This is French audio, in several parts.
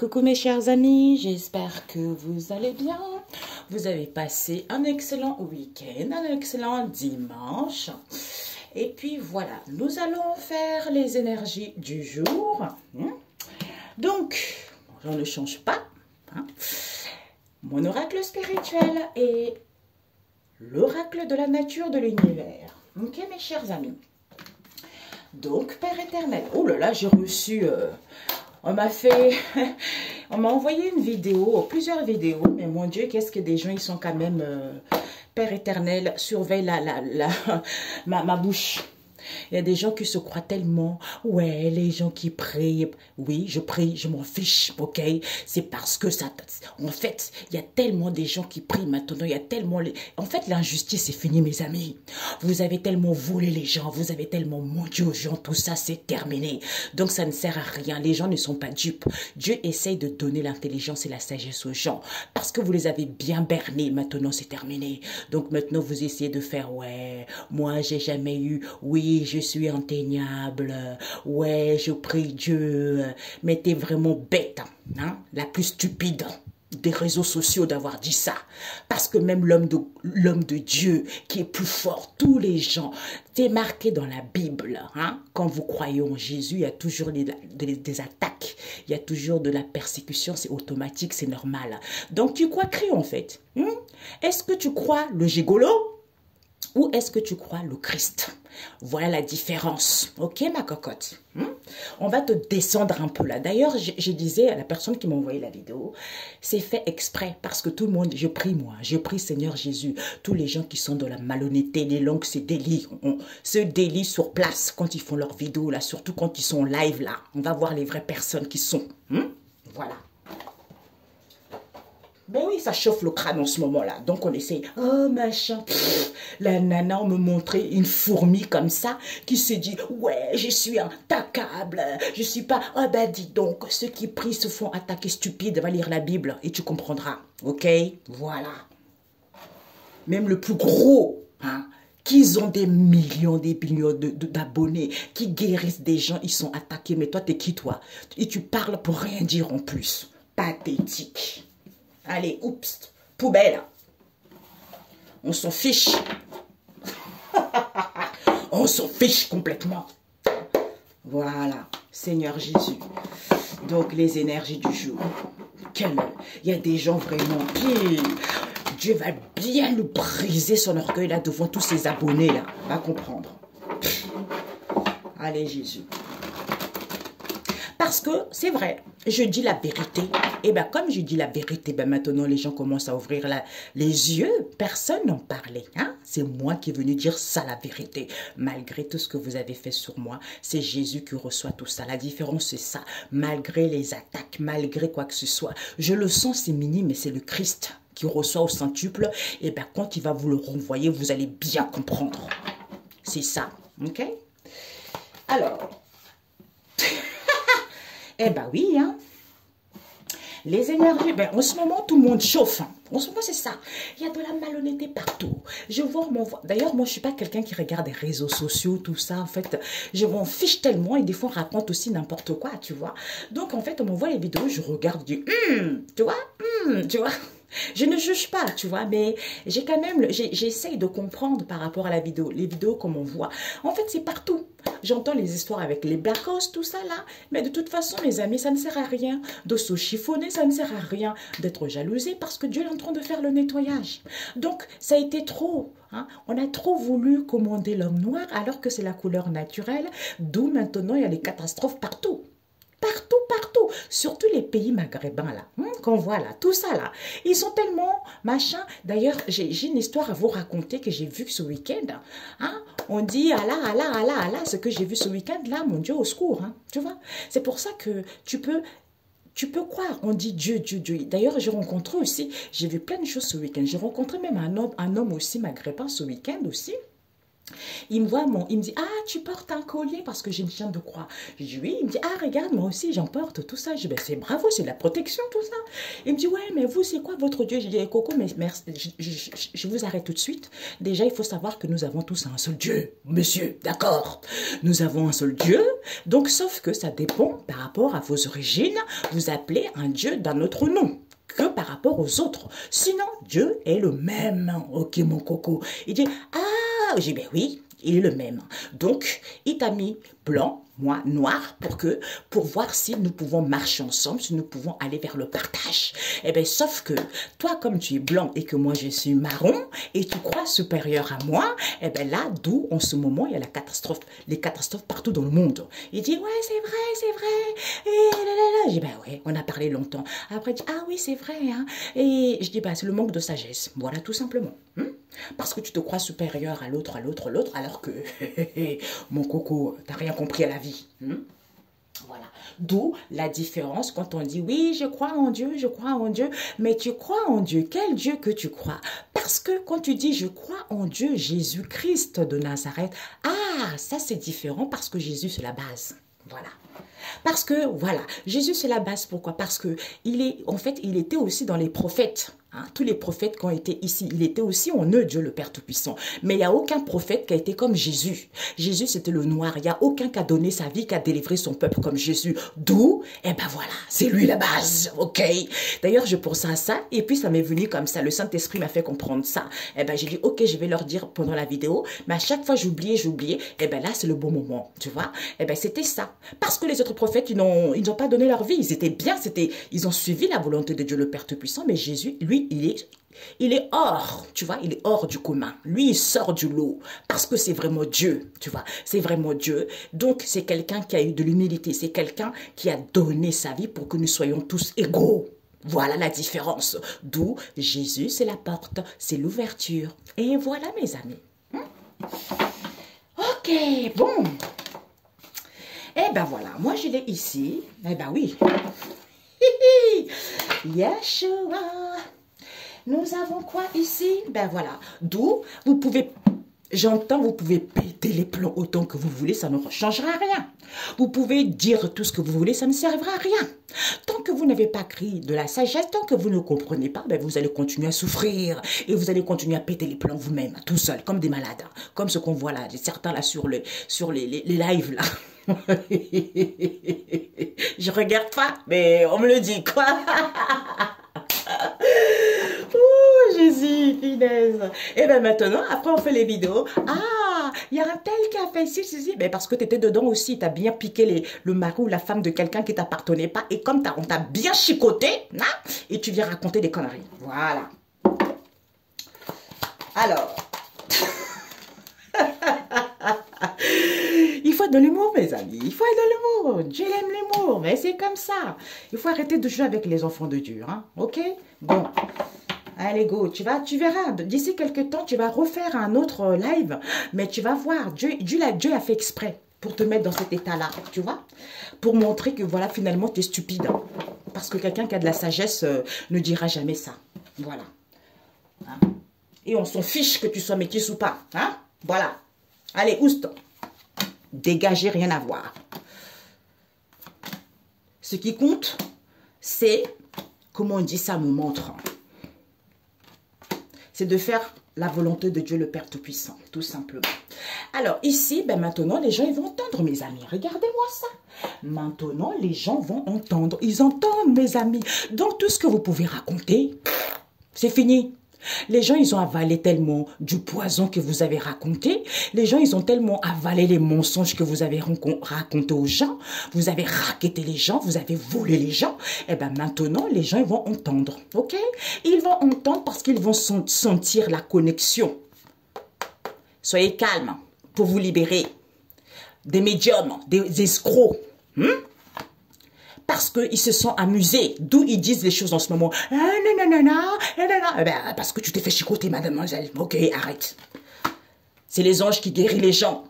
Coucou mes chers amis, j'espère que vous allez bien. Vous avez passé un excellent week-end, un excellent dimanche. Et puis voilà, nous allons faire les énergies du jour. Donc, je ne change pas. Mon oracle spirituel est l'oracle de la nature de l'univers. Ok mes chers amis. Donc, Père éternel. Oh là là, j'ai reçu... on m'a envoyé une vidéo, plusieurs vidéos, mais mon Dieu, qu'est-ce que des gens, ils sont quand même, Père éternel, surveille ma bouche. Il y a des gens qui se croient tellement, ouais, les gens qui prient, oui, je prie, je m'en fiche, ok, c'est parce que ça, en fait, il y a tellement des gens qui prient maintenant, il y a tellement, en fait, l'injustice est finie, mes amis, vous avez tellement volé les gens, vous avez tellement menti aux gens, tout ça, c'est terminé, donc ça ne sert à rien, les gens ne sont pas dupes, Dieu essaye de donner l'intelligence et la sagesse aux gens, parce que vous les avez bien bernés, maintenant c'est terminé, donc maintenant vous essayez de faire, ouais, moi j'ai jamais eu, oui, je suis inteignable, ouais, je prie Dieu, mais t'es vraiment bête, hein, la plus stupide des réseaux sociaux d'avoir dit ça, parce que même l'homme de Dieu qui est plus fort, tous les gens, c'est marqué dans la Bible, hein, quand vous croyez en Jésus, il y a toujours des attaques, il y a toujours de la persécution, c'est automatique, c'est normal, donc tu crois Christ en fait, est-ce que tu crois le gigolo? Ou est-ce que tu crois le Christ? Voilà la différence. Ok, ma cocotte? On va te descendre un peu là. D'ailleurs, je disais à la personne qui m'a envoyé la vidéo, c'est fait exprès parce que tout le monde, je prie moi, je prie Seigneur Jésus. Tous les gens qui sont dans la malhonnêteté, les langues se délient. On se délie sur place quand ils font leurs vidéos là, surtout quand ils sont en live là. On va voir les vraies personnes qui sont. Voilà. Ben oui, ça chauffe le crâne en ce moment-là. Donc, on essaye. Oh, machin. La nana, on me montrait une fourmi comme ça qui se dit, ouais, je suis attaquable. Je suis pas... Oh, ben dis donc, ceux qui prient se font attaquer stupide. Va lire la Bible et tu comprendras. Ok? Voilà. Même le plus gros, hein, qu'ils ont des millions d'abonnés, qui guérissent des gens, ils sont attaqués. Mais toi, t'es qui, toi? Et tu parles pour rien dire en plus. Pathétique. Allez, oups, poubelle. On s'en fiche. On s'en fiche complètement. Voilà, Seigneur Jésus. Donc, les énergies du jour. Il y a des gens vraiment qui... Dieu va bien le briser son orgueil là devant tous ses abonnés là. Va comprendre. Allez, Jésus. Parce que, c'est vrai, je dis la vérité. Et bien, comme je dis la vérité, ben maintenant, les gens commencent à ouvrir les yeux. Personne n'en parlait. Hein? C'est moi qui est venu dire ça, la vérité. Malgré tout ce que vous avez fait sur moi, c'est Jésus qui reçoit tout ça. La différence, c'est ça. Malgré les attaques, malgré quoi que ce soit. Je le sens, c'est minime, mais c'est le Christ qui reçoit au centuple. Et bien, quand il va vous le renvoyer, vous allez bien comprendre. C'est ça. OK? Alors... Eh ben oui, hein. Les énergies, ben en ce moment, tout le monde chauffe. Hein. En ce moment, c'est ça. Il y a de la malhonnêteté partout. Je vois D'ailleurs, moi, je suis pas quelqu'un qui regarde les réseaux sociaux, tout ça. En fait, je m'en fiche tellement et des fois, on raconte aussi n'importe quoi, tu vois. Donc, en fait, on m'envoie les vidéos, je regarde, je dis, tu vois, tu vois. Je ne juge pas, tu vois, mais j'ai quand même, j'essaye de comprendre par rapport à la vidéo, les vidéos comme on voit. En fait, c'est partout. J'entends les histoires avec les blackos, tout ça là, mais de toute façon, mes amis, ça ne sert à rien de se chiffonner, ça ne sert à rien d'être jalousé parce que Dieu est en train de faire le nettoyage. Donc, ça a été trop. Hein? On a trop voulu commander l'homme noir alors que c'est la couleur naturelle, d'où maintenant il y a les catastrophes partout. Partout, partout, surtout les pays maghrébins là, qu'on voit là, tout ça là, ils sont tellement machin. D'ailleurs, j'ai une histoire à vous raconter que j'ai vue ce week-end. Hein? On dit Allah, Allah, Allah, Allah, ce que j'ai vu ce week-end là, mon Dieu, au secours, hein, tu vois. C'est pour ça que tu peux croire, on dit Dieu, Dieu, Dieu. D'ailleurs, j'ai rencontré aussi, j'ai vu plein de choses ce week-end. J'ai rencontré même un homme aussi maghrébin ce week-end aussi. Il me voit, il me dit, ah, tu portes un collier parce que j'ai une chaîne de croix. Je dis, oui. Il me dit, ah, regarde, moi aussi, j'en porte, tout ça. Je dis, ben, c'est bravo, c'est de la protection, tout ça. Il me dit, ouais, mais vous, c'est quoi votre Dieu? Je dis, Coco, mais merci, je vous arrête tout de suite. Déjà, il faut savoir que nous avons tous un seul Dieu, monsieur, d'accord? Nous avons un seul Dieu, donc, sauf que ça dépend par rapport à vos origines. Vous appelez un Dieu d'un autre nom que par rapport aux autres. Sinon, Dieu est le même. Ok, mon coco. Il dit, ah, j'ai dit, ben oui, il est le même. Donc, il t'a mis blanc, moi noir, pour voir si nous pouvons marcher ensemble, si nous pouvons aller vers le partage. Eh bien, sauf que toi, comme tu es blanc et que moi, je suis marron, et tu crois supérieur à moi, eh bien là, d'où, en ce moment, il y a la catastrophe, les catastrophes partout dans le monde. Il dit, ouais, c'est vrai, et là, là, là. Je dis, ben ouais, on a parlé longtemps. Après, il dit, ah oui, c'est vrai, hein. Et je dis, ben, c'est le manque de sagesse. Voilà, tout simplement. Parce que tu te crois supérieur à l'autre, alors que, mon coco, t'as rien compris à la vie. Voilà. D'où la différence quand on dit, oui, je crois en Dieu, mais tu crois en Dieu. Quel Dieu que tu crois? Parce que quand tu dis, je crois en Dieu, Jésus-Christ de Nazareth, ah, ça c'est différent parce que Jésus c'est la base. Voilà. Parce que, voilà, Jésus c'est la base. Pourquoi? Parce que en fait, il était aussi dans les prophètes. Hein, tous les prophètes qui ont été ici, il était aussi en eux, Dieu le Père Tout-Puissant. Mais il n'y a aucun prophète qui a été comme Jésus. Jésus, c'était le noir. Il n'y a aucun qui a donné sa vie, qui a délivré son peuple comme Jésus. D'où, eh ben voilà, c'est lui la base, ok? D'ailleurs, je pensais à ça, et puis ça m'est venu comme ça. Le Saint-Esprit m'a fait comprendre ça. Eh ben, j'ai dit, ok, je vais leur dire pendant la vidéo, mais à chaque fois, j'oubliais. Eh ben là, c'est le bon moment, tu vois? Eh ben, c'était ça. Parce que les autres prophètes, ils n'ont pas donné leur vie. Ils étaient bien, ils ont suivi la volonté de Dieu le Père Tout-Puissant, mais Jésus, lui, il est hors, tu vois, il est hors du commun. Lui, il sort du lot parce que c'est vraiment Dieu, tu vois, c'est vraiment Dieu. Donc, c'est quelqu'un qui a eu de l'humilité, c'est quelqu'un qui a donné sa vie pour que nous soyons tous égaux. Voilà la différence. D'où Jésus, c'est la porte, c'est l'ouverture. Et voilà, mes amis. Ok, bon. Eh ben voilà, moi je l'ai ici. Eh ben oui. Yeshua. Nous avons quoi ici? Ben voilà. D'où vous pouvez, j'entends, vous pouvez péter les plombs autant que vous voulez, ça ne changera rien. Vous pouvez dire tout ce que vous voulez, ça ne servira à rien. Tant que vous n'avez pas pris de la sagesse, tant que vous ne comprenez pas, ben vous allez continuer à souffrir. Et vous allez continuer à péter les plombs vous-même, tout seul, comme des malades. Comme ce qu'on voit là, certains là sur les lives là. Je regarde pas, mais on me le dit, quoi. Oh, Jésus, finesse. Et bien maintenant, après on fait les vidéos. Ah, il y a un tel qui a fait ici. Ben parce que tu étais dedans aussi, tu as bien piqué le mari ou la femme de quelqu'un qui t'appartenait pas. Et comme on t'a bien chicoté, hein, et tu viens raconter des conneries. Voilà. Alors... Il faut de l'humour, mes amis. Il faut de l'humour. Dieu aime l'humour, mais c'est comme ça. Il faut arrêter de jouer avec les enfants de Dieu, hein. Ok? Bon. Allez, go. Tu verras. D'ici quelques temps, tu vas refaire un autre live, mais tu vas voir. Dieu a fait exprès pour te mettre dans cet état-là, tu vois? Pour montrer que, voilà, finalement, tu es stupide. Parce que quelqu'un qui a de la sagesse ne dira jamais ça. Voilà. Hein? Et on s'en fiche que tu sois métis ou pas. Hein? Voilà. Allez, oust. Dégagez, rien à voir. Ce qui compte, c'est, comment on dit ça, me montre. C'est de faire la volonté de Dieu le Père Tout-Puissant, tout simplement. Alors ici, ben maintenant, les gens ils vont entendre, mes amis. Regardez-moi ça. Maintenant, les gens vont entendre. Ils entendent, mes amis. Donc, tout ce que vous pouvez raconter, c'est fini. Les gens, ils ont avalé tellement du poison que vous avez raconté. Les gens, ils ont tellement avalé les mensonges que vous avez racontés aux gens. Vous avez racketté les gens, vous avez volé les gens. Et bien maintenant, les gens, ils vont entendre. Ok? Ils vont entendre parce qu'ils vont sentir la connexion. Soyez calmes pour vous libérer des médiums, des escrocs. Parce qu'ils se sont amusés. D'où ils disent les choses en ce moment. Ah, non, non, non, non, non, non. Eh ben, parce que tu t'es fait chicoter, mademoiselle. Ok, arrête. C'est les anges qui guérissent les gens.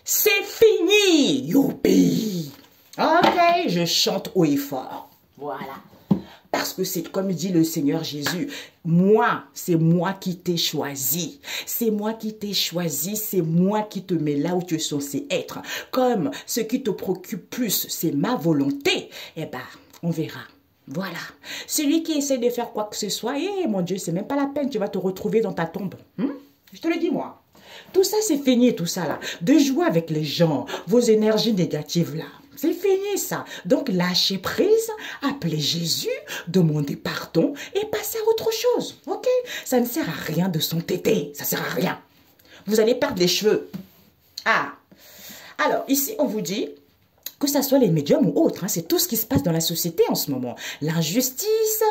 C'est fini. Youpi. Ok, je chante haut et fort. Voilà. Parce que c'est comme dit le Seigneur Jésus, moi, c'est moi qui t'ai choisi. C'est moi qui t'ai choisi, c'est moi qui te mets là où tu es censé être. Comme ce qui te préoccupe plus, c'est ma volonté, eh ben, on verra. Voilà. Celui qui essaie de faire quoi que ce soit, eh mon Dieu, c'est même pas la peine, tu vas te retrouver dans ta tombe. Je te le dis, moi. Tout ça, c'est fini, tout ça là. De jouer avec les gens, vos énergies négatives là. C'est fini ça. Donc lâchez prise, appelez Jésus, demandez pardon et passez à autre chose. Ok? Ça ne sert à rien de s'entêter. Ça sert à rien. Vous allez perdre les cheveux. Ah. Alors ici, on vous dit que ce soit les médiums ou autres, hein, c'est tout ce qui se passe dans la société en ce moment. L'injustice,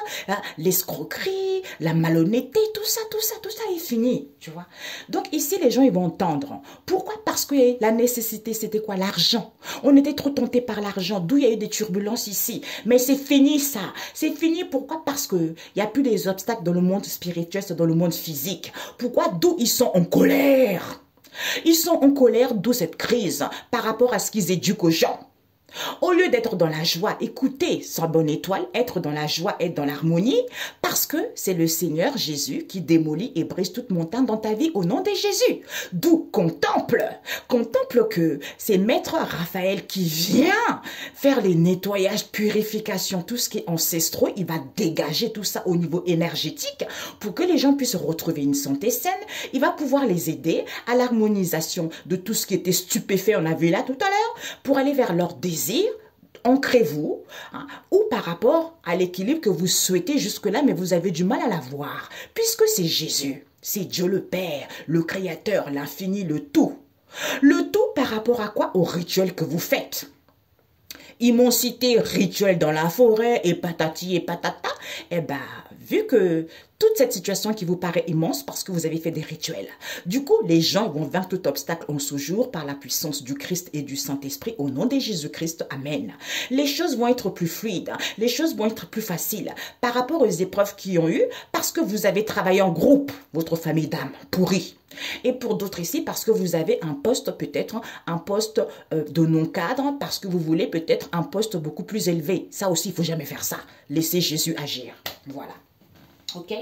l'escroquerie, la malhonnêteté, tout ça est fini, tu vois. Donc ici, les gens, ils vont entendre. Pourquoi? Parce que la nécessité, c'était quoi? L'argent. On était trop tentés par l'argent, d'où il y a eu des turbulences ici. Mais c'est fini ça. C'est fini, pourquoi? Parce que il n'y a plus des obstacles dans le monde spirituel, c'est dans le monde physique. Pourquoi? D'où ils sont en colère. Ils sont en colère, d'où cette crise, par rapport à ce qu'ils éduquent aux gens. Au lieu d'être dans la joie, écoutez sa bonne étoile, être dans la joie, être dans l'harmonie, parce que c'est le Seigneur Jésus qui démolit et brise toute montagne dans ta vie au nom de Jésus. D'où contemple que c'est Maître Raphaël qui vient faire les nettoyages, purifications, tout ce qui est ancestraux, il va dégager tout ça au niveau énergétique pour que les gens puissent retrouver une santé saine. Il va pouvoir les aider à l'harmonisation de tout ce qui était stupéfait, on a vu là tout à l'heure, pour aller vers leur désir. Ancrez-vous, hein, ou par rapport à l'équilibre que vous souhaitez jusque-là, mais vous avez du mal à l'avoir, puisque c'est Jésus, c'est Dieu le Père, le Créateur, l'infini, le tout. Le tout par rapport à quoi? Au rituel que vous faites. Immensité, rituel dans la forêt, et patati et patata, eh ben, vu que toute cette situation qui vous paraît immense parce que vous avez fait des rituels. Du coup, les gens vont vaincre tout obstacle en ce jour par la puissance du Christ et du Saint-Esprit au nom de Jésus-Christ. Amen. Les choses vont être plus fluides, les choses vont être plus faciles par rapport aux épreuves qu'ils ont eues parce que vous avez travaillé en groupe, votre famille d'âme pourrie. Et pour d'autres ici, parce que vous avez un poste peut-être, un poste de non-cadre, parce que vous voulez peut-être un poste beaucoup plus élevé. Ça aussi, il ne faut jamais faire ça. Laissez Jésus agir. Voilà. Ok?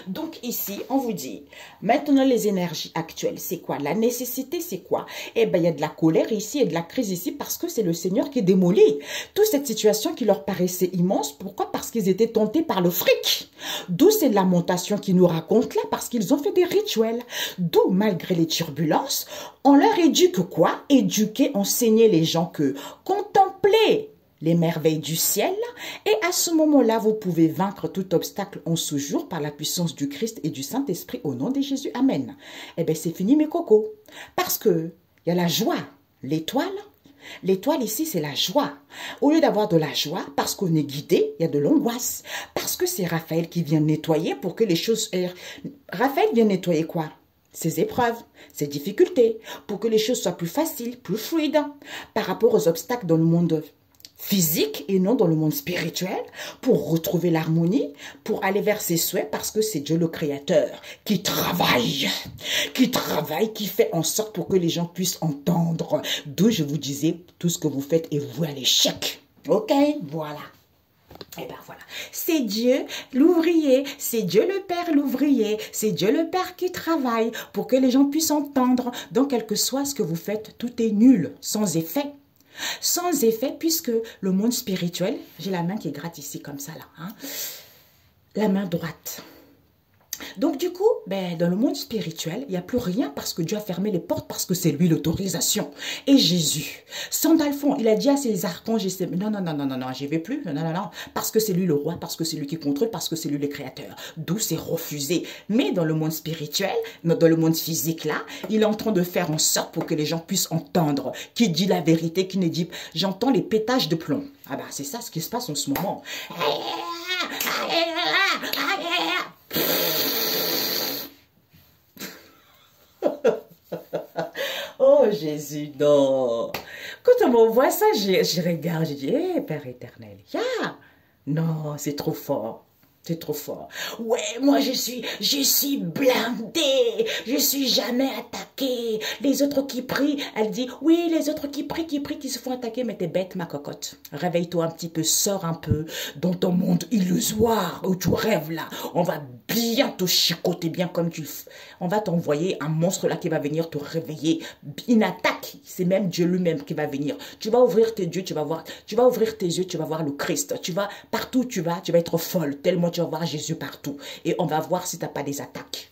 Donc ici, on vous dit, maintenant les énergies actuelles, c'est quoi? La nécessité, c'est quoi? Eh bien, il y a de la colère ici et de la crise ici parce que c'est le Seigneur qui démolit toute cette situation qui leur paraissait immense. Pourquoi? Parce qu'ils étaient tentés par le fric. D'où c'est de lamentation qui nous raconte là parce qu'ils ont fait des rituels. D'où, malgré les turbulences, on leur éduque quoi? Éduquer, enseigner les gens que contempler les merveilles du ciel, et à ce moment-là, vous pouvez vaincre tout obstacle en ce jour par la puissance du Christ et du Saint-Esprit au nom de Jésus. Amen. Eh bien, c'est fini mes cocos. Parce que il y a la joie, l'étoile. L'étoile ici, c'est la joie. Au lieu d'avoir de la joie, parce qu'on est guidé, il y a de l'angoisse. Parce que c'est Raphaël qui vient nettoyer pour que les choses... Raphaël vient nettoyer quoi? Ses épreuves, ses difficultés, pour que les choses soient plus faciles, plus fluides, par rapport aux obstacles dans le monde physique et non dans le monde spirituel, pour retrouver l'harmonie, pour aller vers ses souhaits, parce que c'est Dieu le Créateur qui travaille, qui fait en sorte pour que les gens puissent entendre. D'où je vous disais, tout ce que vous faites est voué à l'échec. Ok, voilà. Et ben voilà, c'est Dieu l'ouvrier, c'est Dieu le Père l'ouvrier, c'est Dieu le Père qui travaille pour que les gens puissent entendre. Donc, quel que soit ce que vous faites, tout est nul, sans effet. Sans effet, puisque le monde spirituel, j'ai la main qui gratte ici comme ça là, hein, la main droite. Donc du coup, ben, dans le monde spirituel, il n'y a plus rien parce que Dieu a fermé les portes parce que c'est lui l'autorisation. Et Jésus, Sandalphon, il a dit à ses archanges, non, non, non, non, non, non, j'y vais plus, non, non, non, parce que c'est lui le roi, parce que c'est lui qui contrôle, parce que c'est lui le créateur. D'où c'est refusé. Mais dans le monde spirituel, dans le monde physique là, il est en train de faire en sorte pour que les gens puissent entendre qui dit la vérité, qui ne dit, j'entends les pétages de plomb. Ah ben c'est ça ce qui se passe en ce moment. Oh Jésus, non. Quand on m'envoie ça, je regarde, je dis, hé, Père éternel, non, c'est trop fort. C'est trop fort. Ouais, moi je suis blindée. Je suis jamais attaquée. Les autres qui prient, elle dit, oui, les autres qui prient, qui se font attaquer. Mais t'es bête, ma cocotte. Réveille-toi un petit peu, sors un peu dans ton monde illusoire où tu rêves là. On va bien te chicoter, bien comme tu... On va t'envoyer un monstre là qui va venir te réveiller. Une attaque. C'est même Dieu lui-même qui va venir. Tu vas ouvrir tes yeux, tu vas voir. Tu vas ouvrir tes yeux, tu vas voir le Christ. Tu vas, partout tu vas être folle. Tellement tu vas voir Jésus partout. Et on va voir si tu n'as pas des attaques.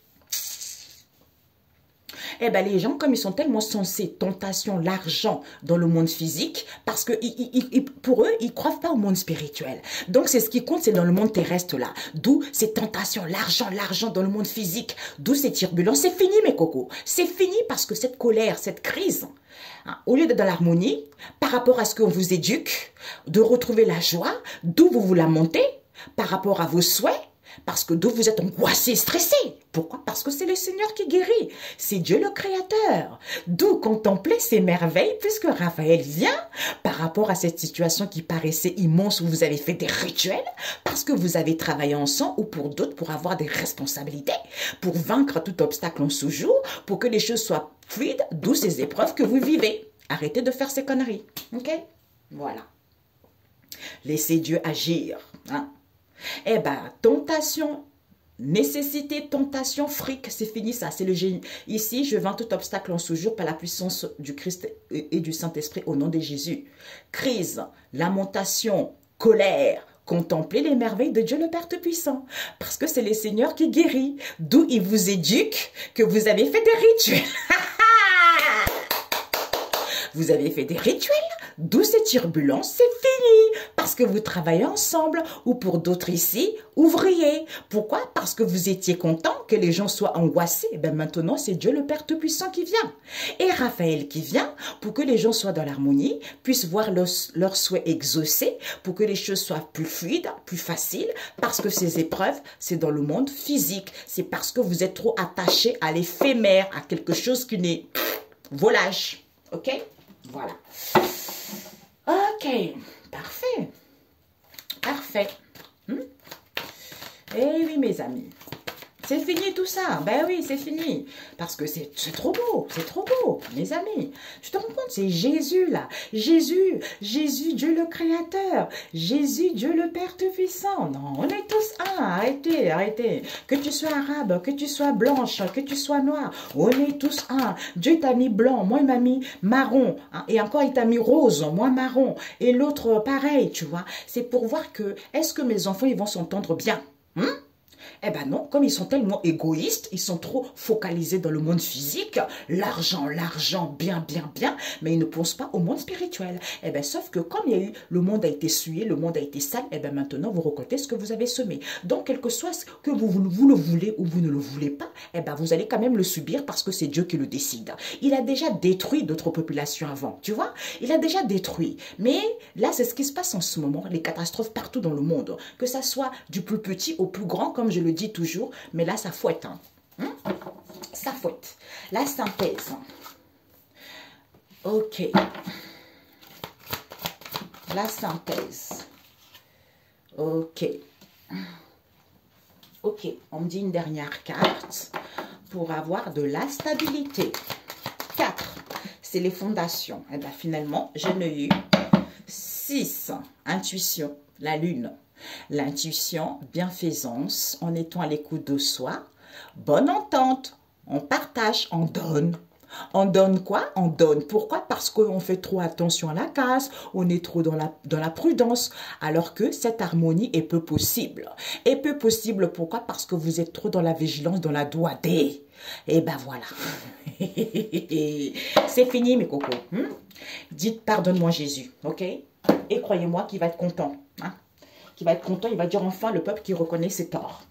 Eh bien, les gens, comme ils sont tellement sensés, tentation, l'argent dans le monde physique, parce que pour eux, ils ne croient pas au monde spirituel. Donc, c'est ce qui compte, c'est dans le monde terrestre là. D'où ces tentations, l'argent dans le monde physique. D'où ces turbulences. C'est fini, mes cocos. C'est fini parce que cette colère, cette crise, hein, au lieu d'être dans l'harmonie, par rapport à ce qu'on vous éduque, de retrouver la joie, d'où vous vous lamentez, par rapport à vos souhaits, parce que d'où vous êtes angoissé, stressé. Pourquoi? Parce que c'est le Seigneur qui guérit. C'est Dieu le Créateur. D'où contempler ces merveilles, puisque Raphaël vient par rapport à cette situation qui paraissait immense où vous avez fait des rituels, parce que vous avez travaillé ensemble ou pour d'autres pour avoir des responsabilités, pour vaincre tout obstacle en sous-jour, pour que les choses soient fluides, d'où ces épreuves que vous vivez. Arrêtez de faire ces conneries. Ok? Voilà. Laissez Dieu agir. Hein? Eh bien, tentation, nécessité, tentation, fric, c'est fini ça, c'est le génie. Ici, je vainc tout obstacle en sous-jour par la puissance du Christ et du Saint-Esprit au nom de Jésus. Crise, lamentation, colère, contemplez les merveilles de Dieu le Père Tout-Puissant. Parce que c'est le Seigneur qui guérit, d'où il vous éduque que vous avez fait des rituels. Vous avez fait des rituels, d'où ces turbulences, c'est fini, parce que vous travaillez ensemble, ou pour d'autres ici, ouvriers. Pourquoi? Parce que vous étiez content que les gens soient angoissés. Et bien maintenant, c'est Dieu le Père Tout-Puissant qui vient. Et Raphaël qui vient pour que les gens soient dans l'harmonie, puissent voir leurs souhaits exaucés, pour que les choses soient plus fluides, plus faciles, parce que ces épreuves, c'est dans le monde physique. C'est parce que vous êtes trop attachés à l'éphémère, à quelque chose qui n'est volage. Ok? Voilà. Ok, parfait. Parfait. Eh oui, mes amis. C'est fini tout ça. Ben oui, c'est fini. Parce que c'est trop beau. C'est trop beau, mes amis. Tu te rends compte, c'est Jésus là. Jésus, Dieu le Créateur. Jésus, Dieu le Père Tout-Puissant. Non, on est tous un. Arrêtez. Que tu sois arabe, que tu sois blanche, que tu sois noire. On est tous un. Dieu t'a mis blanc, moi il m'a mis marron. Hein, et encore il t'a mis rose, moi marron. Et l'autre pareil, tu vois. C'est pour voir que, est-ce que mes enfants, ils vont s'entendre bien? Eh ben non, comme ils sont tellement égoïstes, ils sont trop focalisés dans le monde physique, l'argent, bien, mais ils ne pensent pas au monde spirituel. Eh ben sauf que comme il y a eu, le monde a été souillé, le monde a été sale, eh ben maintenant vous récoltez ce que vous avez semé. Donc quel que soit ce que vous le voulez ou vous ne le voulez pas, eh ben vous allez quand même le subir parce que c'est Dieu qui le décide. Il a déjà détruit d'autres populations avant, tu vois? Il a déjà détruit. Mais là, c'est ce qui se passe en ce moment, les catastrophes partout dans le monde, que ça soit du plus petit au plus grand, comme je le dis toujours, mais là ça fouette, ça fouette, la synthèse. Ok, la synthèse. Ok, on me dit une dernière carte pour avoir de la stabilité. 4, c'est les fondations. Et bien finalement, j'en ai eu 6, intuition, la lune. L'intuition, bienfaisance, en étant à l'écoute de soi, bonne entente, on partage, on donne. On donne quoi? On donne. Pourquoi? Parce qu'on fait trop attention à la casse, on est trop dans la prudence, alors que cette harmonie est peu possible. Et peu possible, pourquoi? Parce que vous êtes trop dans la vigilance, dans la doigté. Et ben voilà. C'est fini, mes cocos. Dites pardonne-moi Jésus, ok? Et croyez-moi qu'il va être content. Qui va être content, il va dire enfin le peuple qui reconnaît ses torts.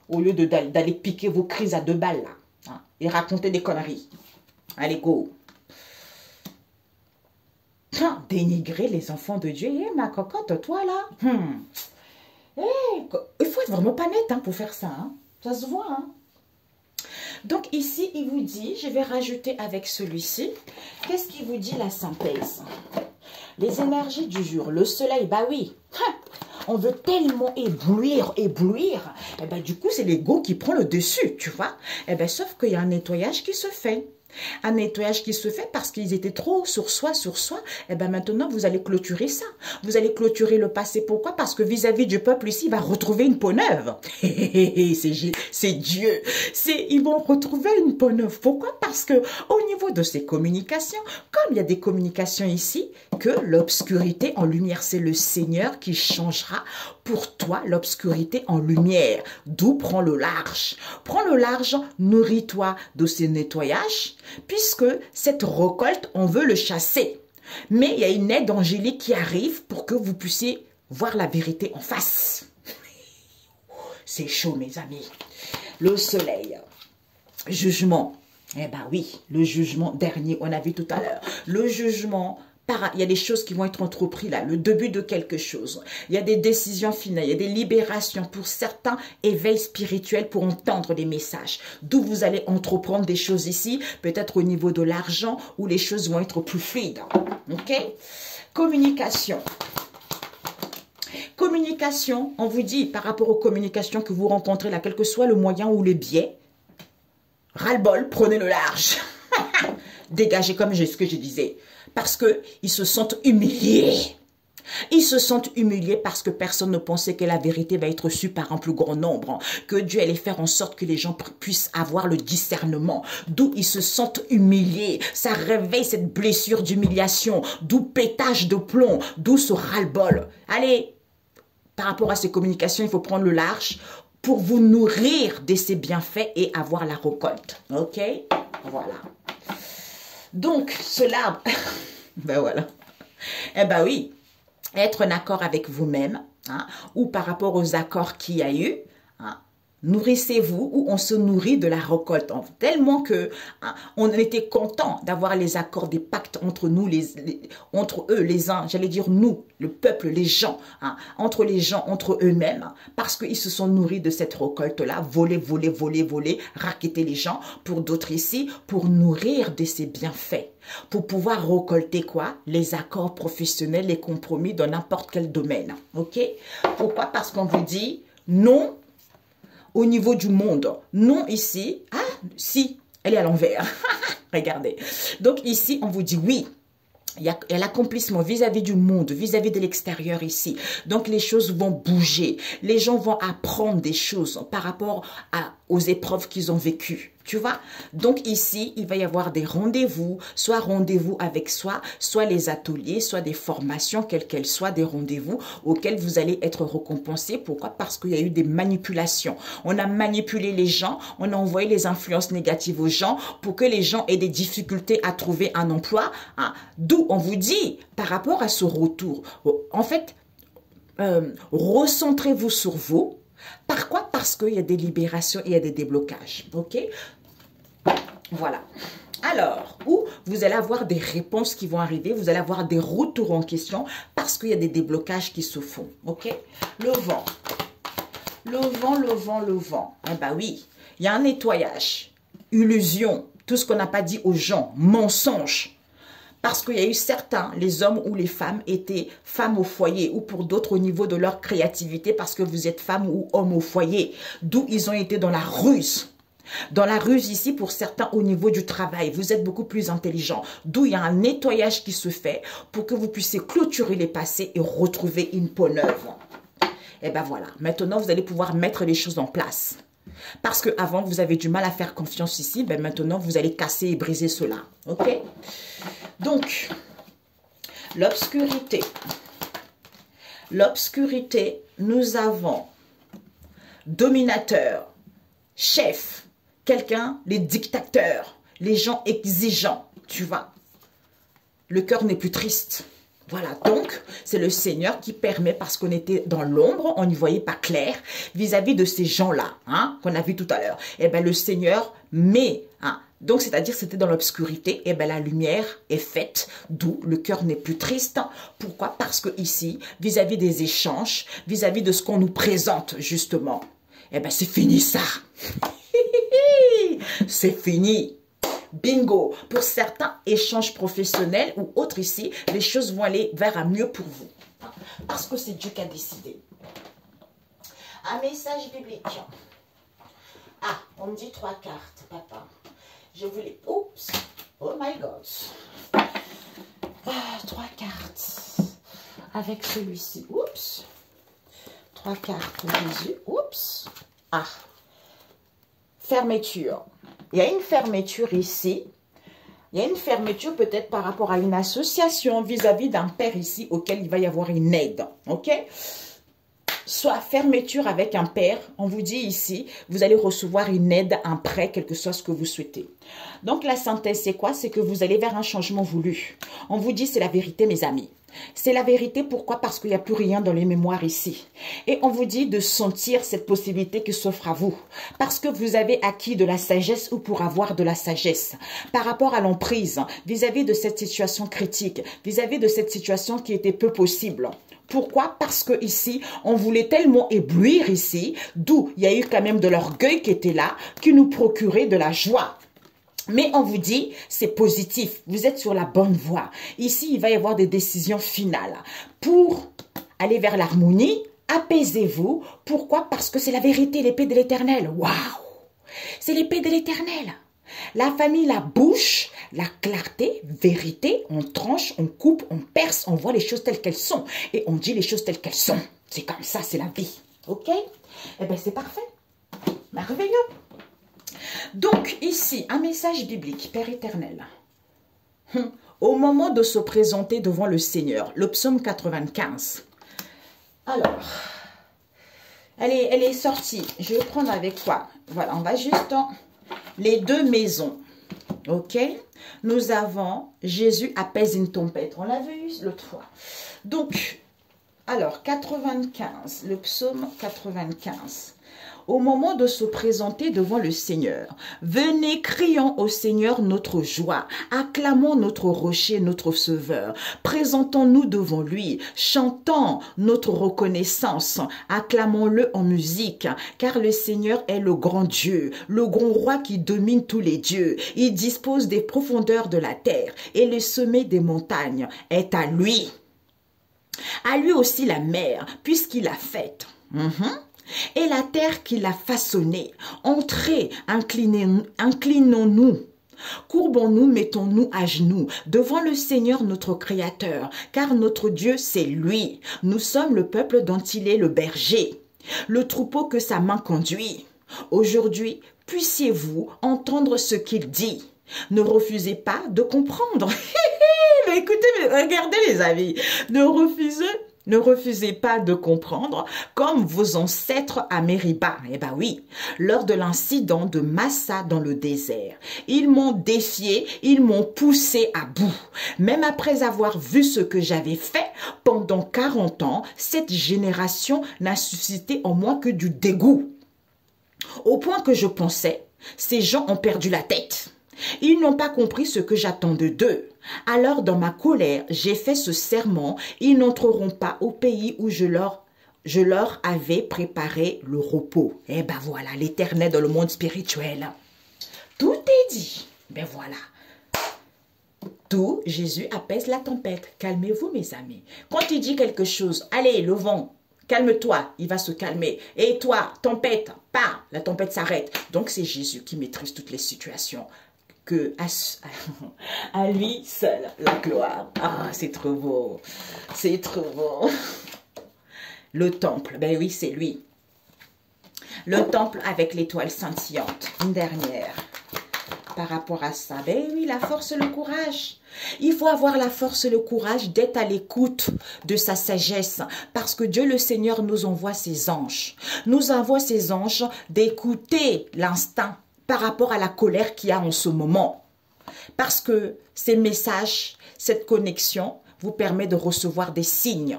Au lieu d'aller piquer vos crises à 2 balles, là, et raconter des conneries. Allez, go. Dénigrer les enfants de Dieu. Ma cocotte, toi, là. Il faut être vraiment pas net pour faire ça. Ça se voit. Donc, ici, il vous dit, je vais rajouter avec celui-ci, qu'est-ce qu'il vous dit, la synthèse? Les énergies du jour, le soleil, bah oui. on veut tellement éblouir. Et ben, du coup, c'est l'ego qui prend le dessus, tu vois. Et ben, sauf qu'il y a un nettoyage qui se fait. Un nettoyage qui se fait parce qu'ils étaient trop sur soi. Et bien maintenant, vous allez clôturer ça. Vous allez clôturer le passé. Pourquoi? Parce que vis-à-vis du peuple ici, il va retrouver une peau neuve. C'est Dieu. Ils vont retrouver une peau neuve. Pourquoi? Parce que au niveau de ces communications, comme il y a des communications ici, que l'obscurité en lumière, c'est le Seigneur qui changera pour toi l'obscurité en lumière. D'où prends le large. Prends le large, nourris-toi de ces nettoyages, puisque cette récolte, on veut le chasser. Mais il y a une aide angélique qui arrive pour que vous puissiez voir la vérité en face. C'est chaud, mes amis. Le soleil, jugement. Eh ben oui, le jugement dernier, on a vu tout à l'heure. Le jugement, il y a des choses qui vont être entreprises là, le début de quelque chose. Il y a des décisions finales, il y a des libérations pour certains éveils spirituels pour entendre des messages. D'où vous allez entreprendre des choses ici, peut-être au niveau de l'argent, où les choses vont être plus fluides. Ok? Communication. Communication, on vous dit par rapport aux communications que vous rencontrez là, quel que soit le moyen ou le biais, ras-le-bol, prenez le large. Dégagez comme ce que je disais. Parce qu'ils se sentent humiliés. Ils se sentent humiliés parce que personne ne pensait que la vérité va être reçue par un plus grand nombre. Que Dieu allait faire en sorte que les gens puissent avoir le discernement. D'où ils se sentent humiliés. Ça réveille cette blessure d'humiliation. D'où pétage de plomb. D'où ce ras-le-bol. Allez, par rapport à ces communications, il faut prendre le large pour vous nourrir de ces bienfaits et avoir la récolte. Ok? Voilà. Donc, cela, ben voilà. Eh ben oui, être en accord avec vous-même, hein, ou par rapport aux accords qu'il y a eu, hein, nourrissez-vous ou on se nourrit de la récolte. Tellement que on était content d'avoir les accords, des pactes entre nous, entre eux, les uns, j'allais dire nous, le peuple, les gens, hein, entre les gens, entre eux-mêmes, parce qu'ils se sont nourris de cette récolte-là, voler, racketter les gens, pour d'autres ici, pour nourrir de ces bienfaits, pour pouvoir récolter quoi? Les accords professionnels, les compromis dans n'importe quel domaine. Ok? Pourquoi? Parce qu'on vous dit non au niveau du monde. Non ici. Ah, si, elle est à l'envers. Regardez. Donc ici, on vous dit oui. Il y a l'accomplissement vis-à-vis du monde, vis-à-vis de l'extérieur ici. Donc, les choses vont bouger. Les gens vont apprendre des choses par rapport aux épreuves qu'ils ont vécues. Tu vois? Donc, ici, il va y avoir des rendez-vous, soit rendez-vous avec soi, soit les ateliers, soit des formations, quelles qu'elles soient, des rendez-vous auxquels vous allez être récompensés. Pourquoi? Parce qu'il y a eu des manipulations. On a manipulé les gens, on a envoyé les influences négatives aux gens pour que les gens aient des difficultés à trouver un emploi. Hein. D'où on vous dit, par rapport à ce retour, en fait, recentrez-vous sur vous. Par quoi? Parce qu'il y a des libérations et il y a des déblocages. Ok? Voilà. Alors, où vous allez avoir des réponses qui vont arriver, vous allez avoir des retours en question parce qu'il y a des déblocages qui se font. Ok? Le vent. Le vent. Eh ben oui, il y a un nettoyage, illusion, tout ce qu'on n'a pas dit aux gens, mensonge. Parce qu'il y a eu certains, les hommes ou les femmes, étaient femmes au foyer ou pour d'autres au niveau de leur créativité parce que vous êtes femme ou homme au foyer. D'où ils ont été dans la ruse. Dans la ruse ici, pour certains au niveau du travail, vous êtes beaucoup plus intelligent. D'où il y a un nettoyage qui se fait pour que vous puissiez clôturer les passés et retrouver une peau neuve. Et ben voilà, maintenant vous allez pouvoir mettre les choses en place. Parce qu'avant, vous avez du mal à faire confiance ici, ben maintenant vous allez casser et briser cela. Ok? Donc, l'obscurité. L'obscurité, nous avons dominateur, chef, quelqu'un, les dictateurs, les gens exigeants, tu vois. Le cœur n'est plus triste. Voilà, donc, c'est le Seigneur qui permet, parce qu'on était dans l'ombre, on n'y voyait pas clair, vis-à-vis de ces gens-là, hein, qu'on a vu tout à l'heure. Eh bien, le Seigneur met, hein, donc, c'est-à-dire c'était dans l'obscurité, et bien la lumière est faite, d'où le cœur n'est plus triste. Pourquoi? Parce que ici, vis-à-vis des échanges, vis-à-vis de ce qu'on nous présente, justement, eh bien c'est fini ça. C'est fini. Bingo. Pour certains échanges professionnels ou autres ici, les choses vont aller vers un mieux pour vous. Parce que c'est Dieu qui a décidé. Un message biblique. Ah, on me dit 3 cartes, papa. Je voulais... Oups. Oh my God. 3 cartes. Avec celui-ci. Oups. 3 cartes. Jésus. Oups. Ah. Fermeture. Il y a une fermeture ici. Il y a une fermeture peut-être par rapport à une association vis-à-vis d'un père ici auquel il va y avoir une aide. Ok? Soit fermeture avec un père, on vous dit ici, vous allez recevoir une aide, un prêt, quel que soit ce que vous souhaitez. Donc la synthèse, c'est quoi? C'est que vous allez vers un changement voulu. On vous dit, c'est la vérité, mes amis. C'est la vérité, pourquoi? Parce qu'il n'y a plus rien dans les mémoires ici. Et on vous dit de sentir cette possibilité qui s'offre à vous. Parce que vous avez acquis de la sagesse ou pour avoir de la sagesse. Par rapport à l'emprise, vis-à-vis de cette situation critique, vis-à-vis de cette situation qui était peu possible. Pourquoi? Parce que ici, on voulait tellement éblouir ici, d'où il y a eu quand même de l'orgueil qui était là, qui nous procurait de la joie. Mais on vous dit, c'est positif, vous êtes sur la bonne voie. Ici, il va y avoir des décisions finales. Pour aller vers l'harmonie, apaisez-vous. Pourquoi? Parce que c'est la vérité, l'épée de l'Éternel. Waouh! C'est l'épée de l'Éternel. La famille, la bouche, la clarté, vérité, on tranche, on coupe, on perce, on voit les choses telles qu'elles sont. Et on dit les choses telles qu'elles sont. C'est comme ça, c'est la vie. Ok? Eh bien, c'est parfait. Merveilleux. Donc, ici, un message biblique, Père éternel. Au moment de se présenter devant le Seigneur, le psaume 95. Alors, elle est sortie. Je vais prendre avec quoi? Voilà, on va juste dans les 2 maisons. Ok? Nous avons Jésus apaise une tempête. On l'a vu l'autre fois. Donc, alors, 95, le psaume 95. Au moment de se présenter devant le Seigneur, venez, crions au Seigneur notre joie, acclamons notre rocher, notre sauveur, présentons-nous devant lui, chantons notre reconnaissance, acclamons-le en musique, car le Seigneur est le grand Dieu, le grand roi qui domine tous les dieux. Il dispose des profondeurs de la terre et le sommet des montagnes est à lui. À lui aussi la mer, puisqu'il l'a faite. Et la terre qu'il a façonnée. Entrez, inclinons-nous. Courbons-nous, mettons-nous à genoux devant le Seigneur notre Créateur, car notre Dieu, c'est lui. Nous sommes le peuple dont il est le berger, le troupeau que sa main conduit. Aujourd'hui, puissiez-vous entendre ce qu'il dit. Ne refusez pas de comprendre. Mais écoutez, regardez les amis, ne refusez pas de comprendre comme vos ancêtres à Mériba. Eh bien oui, lors de l'incident de Massa dans le désert. Ils m'ont défié, ils m'ont poussé à bout. Même après avoir vu ce que j'avais fait pendant 40 ans, cette génération n'a suscité en moi que du dégoût. Au point que je pensais, ces gens ont perdu la tête. Ils n'ont pas compris ce que j'attendais d'eux. Alors dans ma colère, j'ai fait ce serment, ils n'entreront pas au pays où je leur avais préparé le repos. Eh ben voilà, l'Éternel dans le monde spirituel. Tout est dit. Ben voilà. Tout, Jésus apaise la tempête. Calmez-vous mes amis. Quand il dit quelque chose, allez le vent, calme-toi, il va se calmer. Et toi, tempête, pas, la tempête s'arrête. Donc c'est Jésus qui maîtrise toutes les situations. Que à lui seul la gloire. Ah, c'est trop beau. C'est trop beau. Le temple, ben oui, c'est lui. Le temple avec l'étoile scintillante. Une dernière. Par rapport à ça, ben oui, la force et le courage. Il faut avoir la force et le courage d'être à l'écoute de sa sagesse. Parce que Dieu le Seigneur nous envoie ses anges. Nous envoie ses anges d'écouter l'instinct par rapport à la colère qu'il y a en ce moment. Parce que ces messages, cette connexion vous permet de recevoir des signes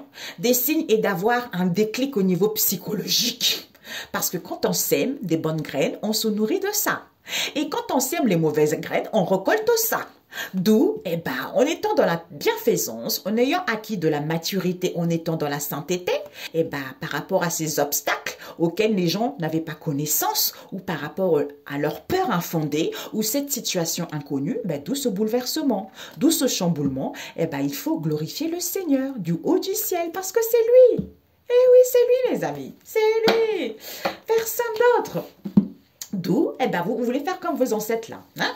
et d'avoir un déclic au niveau psychologique. Parce que quand on sème des bonnes graines, on se nourrit de ça. Et quand on sème les mauvaises graines, on récolte ça. D'où, eh ben, en étant dans la bienfaisance, en ayant acquis de la maturité, en étant dans la sainteté, eh ben, par rapport à ces obstacles, auxquelles les gens n'avaient pas connaissance ou par rapport à leur peur infondée ou cette situation inconnue, ben, d'où ce bouleversement, d'où ce chamboulement, eh ben, il faut glorifier le Seigneur du haut du ciel parce que c'est lui. Eh oui, c'est lui, mes amis, c'est lui, personne d'autre. D'où, eh ben, vous voulez faire comme vos ancêtres là, hein?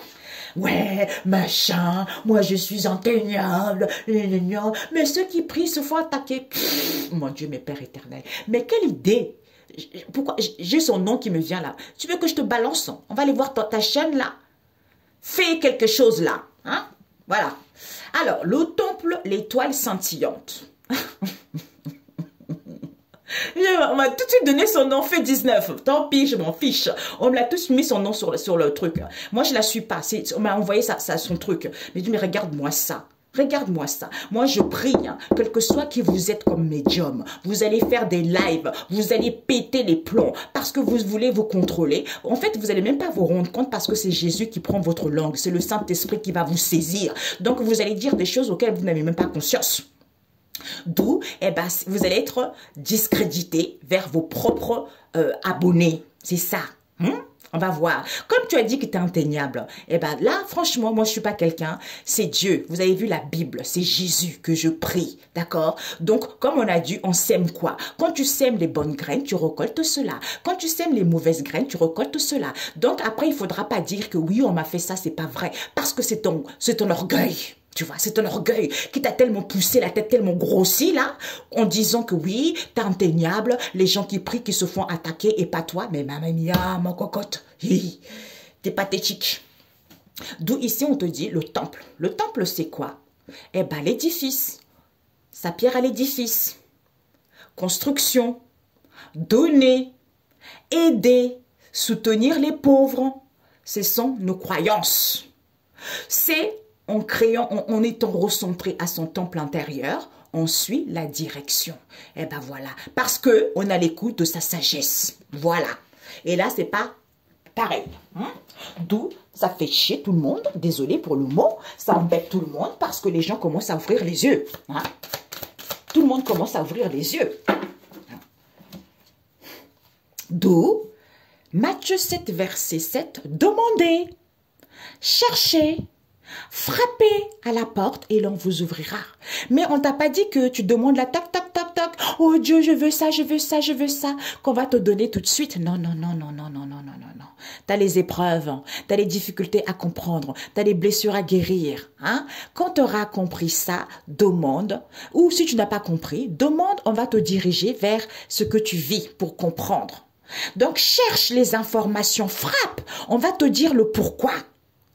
Ouais, machin, moi je suis inteignable, mais ceux qui prient se font attaquer. Pff, mon Dieu, mes pères éternels, mais quelle idée! Pourquoi j'ai son nom qui me vient là? Tu veux que je te balance? On va aller voir ta chaîne là. Fais quelque chose là, hein? Voilà. Alors, le temple, l'étoile scintillante. On m'a tout de suite donné son nom, fait 19. Tant pis, je m'en fiche. On me l'a tous mis son nom sur le truc. Moi, je la suis pas. On m'a envoyé son truc. Mais dis, mais regarde-moi ça. Regarde-moi ça. Moi, je prie, hein, quel que soit qui vous êtes comme médium, vous allez faire des lives, vous allez péter les plombs parce que vous voulez vous contrôler. En fait, vous n'allez même pas vous rendre compte parce que c'est Jésus qui prend votre langue. C'est le Saint-Esprit qui va vous saisir. Donc, vous allez dire des choses auxquelles vous n'avez même pas conscience. D'où, eh ben, vous allez être discrédité vers vos propres abonnés. C'est ça. On va voir. Comme tu as dit que tu es inteignable, eh ben là, franchement, moi, je suis pas quelqu'un. C'est Dieu. Vous avez vu la Bible. C'est Jésus que je prie. D'accord? Donc, comme on a dit, on sème quoi? Quand tu sèmes les bonnes graines, tu récoltes cela. Quand tu sèmes les mauvaises graines, tu récoltes cela. Donc, après, il faudra pas dire que oui, on m'a fait ça, c'est pas vrai. Parce que c'est ton orgueil. Tu vois, c'est ton orgueil qui t'a tellement poussé, la tête tellement grossie, là, en disant que oui, t'es indéniable, les gens qui prient, qui se font attaquer, et pas toi, mais maman mia, mon cocotte, t'es pathétique. D'où ici, on te dit le temple. Le temple, c'est quoi? Eh ben, l'édifice. Sa pierre à l'édifice. Construction. Donner. Aider. Soutenir les pauvres. Ce sont nos croyances. C'est en créant, en étant recentré à son temple intérieur, on suit la direction. Et ben voilà, parce que on a l'écoute de sa sagesse. Voilà. Et là, c'est pas pareil. D'où ça fait chier tout le monde. Désolé pour le mot, ça embête tout le monde parce que les gens commencent à ouvrir les yeux. Tout le monde commence à ouvrir les yeux. D'où Matthieu 7, verset 7, demandez, cherchez, frappez à la porte et l'on vous ouvrira. Mais on t'a pas dit que tu demandes la toc, toc, toc, toc. Oh Dieu, je veux ça, je veux ça, je veux ça. Qu'on va te donner tout de suite. Non, non, non, non, non, non, non, non, non, non. T'as les épreuves, t'as les difficultés à comprendre, t'as les blessures à guérir. Quand tu auras compris ça, demande. Ou si tu n'as pas compris, demande, on va te diriger vers ce que tu vis pour comprendre. Donc cherche les informations, frappe. On va te dire le pourquoi.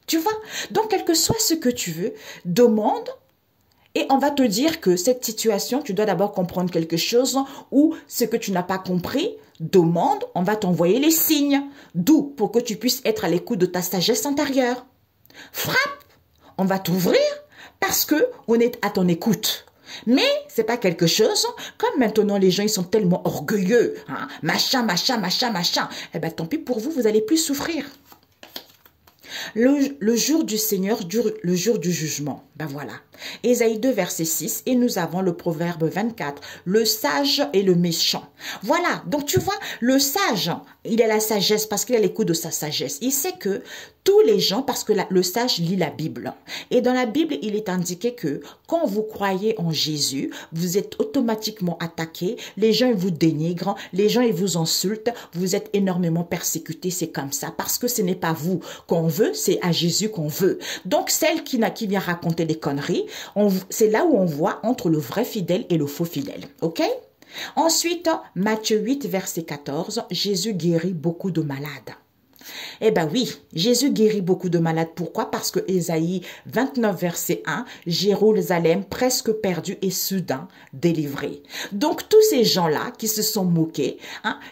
Tu vois? Donc, quel que soit ce que tu veux, demande et on va te dire que cette situation, tu dois d'abord comprendre quelque chose ou ce que tu n'as pas compris, demande, on va t'envoyer les signes. D'où pour que tu puisses être à l'écoute de ta sagesse intérieure. Frappe, on va t'ouvrir parce que on est à ton écoute. Mais c'est pas quelque chose, comme maintenant les gens ils sont tellement orgueilleux, machin, machin, machin, machin. Eh ben tant pis pour vous, vous allez plus souffrir. Le jour du Seigneur, le jour du jugement. Ben voilà. Ésaïe 2, verset 6. Et nous avons le proverbe 24. Le sage et le méchant. Voilà. Donc tu vois, le sage, il a la sagesse parce qu'il a l'écoute de sa sagesse. Il sait que tous les gens, parce que le sage lit la Bible. Et dans la Bible, il est indiqué que quand vous croyez en Jésus, vous êtes automatiquement attaqué. Les gens, ils vous dénigrent. Les gens, ils vous insultent. Vous êtes énormément persécutés. C'est comme ça. Parce que ce n'est pas vous qu'on veut, c'est à Jésus qu'on veut. Donc, celle qui vient raconter des conneries, c'est là où on voit entre le vrai fidèle et le faux fidèle. OK? Ensuite, Matthieu 8, verset 14, Jésus guérit beaucoup de malades. Eh ben oui, Jésus guérit beaucoup de malades. Pourquoi? Parce que Ésaïe 29, verset 1, Jérusalem presque perdu et soudain délivré. Donc tous ces gens-là qui se sont moqués,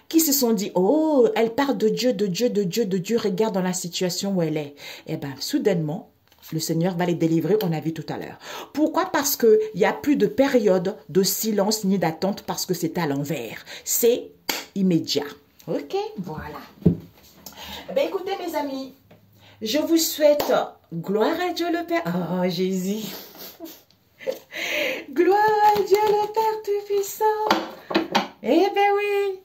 qui se sont dit, oh, elle parle de Dieu, de Dieu, de Dieu, de Dieu, regarde dans la situation où elle est. Eh ben soudainement, le Seigneur va les délivrer, on a vu tout à l'heure. Pourquoi? Parce qu'il n'y a plus de période de silence ni d'attente parce que c'est à l'envers. C'est immédiat. OK? Voilà. Ben écoutez mes amis, je vous souhaite gloire à Dieu le Père. Oh Jésus. Gloire à Dieu le Père Tout-Puissant. Eh ben oui.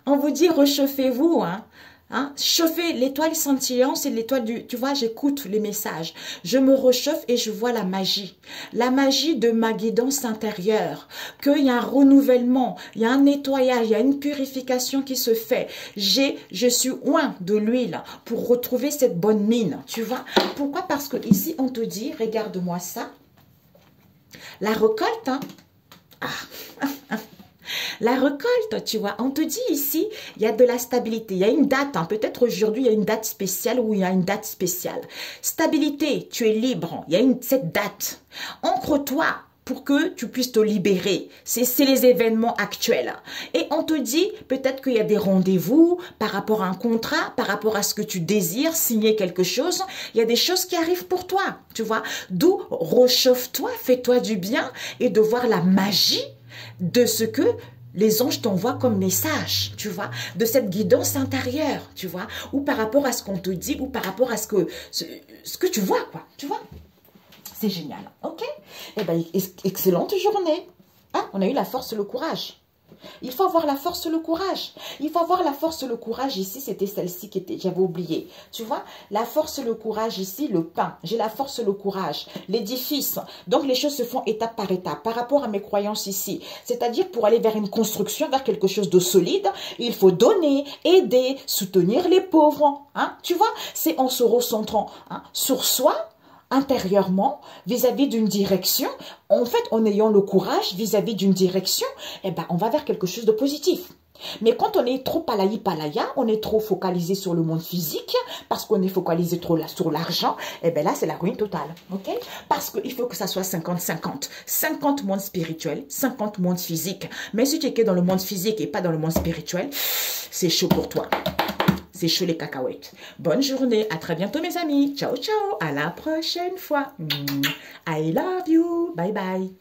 On vous dit réchauffez-vous, hein. Hein? Chauffer l'étoile scintillante, c'est l'étoile du... Tu vois, j'écoute les messages. Je me réchauffe et je vois la magie. La magie de ma guidance intérieure. Qu'il y a un renouvellement, il y a un nettoyage, il y a une purification qui se fait. Je suis oint de l'huile pour retrouver cette bonne mine. Tu vois? Pourquoi? Parce que ici, on te dit, regarde-moi ça. La récolte, hein? Ah. La récolte, tu vois, on te dit ici, il y a de la stabilité, il y a une date, hein, peut-être aujourd'hui il y a une date spéciale ou il y a une date spéciale. Stabilité, tu es libre, il y a cette date. Ancre-toi pour que tu puisses te libérer. C'est les événements actuels. Et on te dit peut-être qu'il y a des rendez-vous par rapport à un contrat, par rapport à ce que tu désires, signer quelque chose. Il y a des choses qui arrivent pour toi, tu vois. D'où réchauffe-toi, fais-toi du bien et de voir la magie de ce que les anges t'envoient comme message, tu vois, de cette guidance intérieure, tu vois, ou par rapport à ce qu'on te dit, ou par rapport à ce que tu vois, quoi, tu vois. C'est génial, ok? Eh bien, excellente journée. Ah, on a eu la force et le courage. Il faut avoir la force et le courage. Il faut avoir la force et le courage. Ici, c'était celle-ci qui était, j'avais oublié. Tu vois, la force et le courage ici, le pain. J'ai la force et le courage. L'édifice. Donc, les choses se font étape par étape par rapport à mes croyances ici. C'est-à-dire, pour aller vers une construction, vers quelque chose de solide, il faut donner, aider, soutenir les pauvres. Hein? Tu vois, c'est en se recentrant sur soi, intérieurement, vis-à-vis d'une direction, en fait, en ayant le courage vis-à-vis d'une direction, eh ben, on va vers quelque chose de positif. Mais quand on est trop palaya, on est trop focalisé sur le monde physique, parce qu'on est focalisé trop là, sur l'argent, eh ben là, c'est la ruine totale, ok? Parce qu'il faut que ça soit 50-50. 50 monde spirituel, 50 monde physique. Mais si tu es que dans le monde physique et pas dans le monde spirituel, c'est chaud pour toi. C'est chaud les cacahuètes. Bonne journée. À très bientôt mes amis. Ciao, ciao. À la prochaine fois. I love you. Bye, bye.